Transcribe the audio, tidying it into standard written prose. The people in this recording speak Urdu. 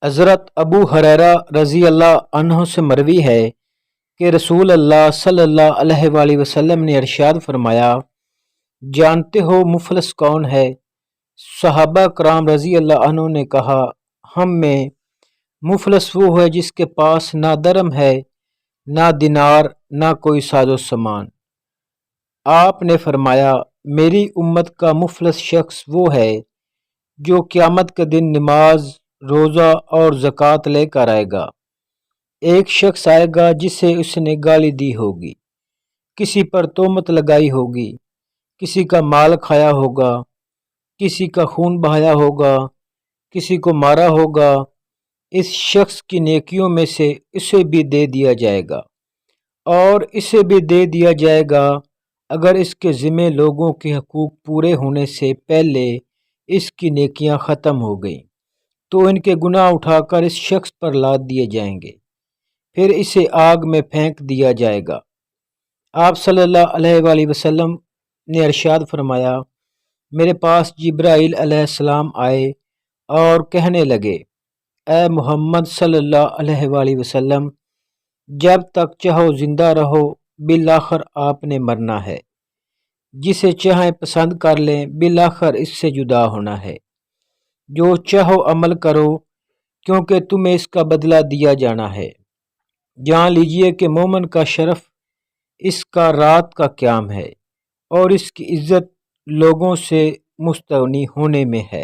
حضرت ابو ہریرہ رضی اللہ عنہ سے مروی ہے کہ رسول اللہ صلی اللہ علیہ وآلہ وسلم نے ارشاد فرمایا، جانتے ہو مفلس کون ہے؟ صحابہ کرام رضی اللہ عنہ نے کہا، ہم میں مفلس وہ ہے جس کے پاس نہ درم ہے، نہ دینار، نہ کوئی ساز و سامان۔ آپ نے فرمایا، میری امت کا مفلس شخص وہ ہے جو قیامت کے دن نماز، روزہ اور زکوٰۃ لے کر آئے گا۔ ایک شخص آئے گا جسے اس نے گالی دی ہوگی، کسی پر تہمت لگائی ہوگی، کسی کا مال کھایا ہوگا، کسی کا خون بہایا ہوگا، کسی کو مارا ہوگا۔ اس شخص کی نیکیوں میں سے اسے بھی دے دیا جائے گا، اور اسے بھی دے دیا جائے گا اگر اس کے ذمہ لوگوں کے حقوق پورے ہونے سے پہلے اس کی نیکیاں ختم ہو گئیں تو ان کے گناہ اٹھا کر اس شخص پر لاد دیے جائیں گے، پھر اسے آگ میں پھینک دیا جائے گا۔ آپ صلی اللہ علیہ وآلہ وسلم نے ارشاد فرمایا، میرے پاس جبرائیل علیہ السلام آئے اور کہنے لگے، اے محمد صلی اللہ علیہ وآلہ وسلم، جب تک چاہو زندہ رہو، بالآخر آپ نے مرنا ہے۔ جسے چاہیں پسند کر لیں، بالآخر اس سے جدا ہونا ہے۔ جو چاہو عمل کرو، کیونکہ تمہیں اس کا بدلہ دیا جانا ہے۔ جان لیجئے کہ مومن کا شرف اس کا رات کا قیام ہے، اور اس کی عزت لوگوں سے مستغنی ہونے میں ہے۔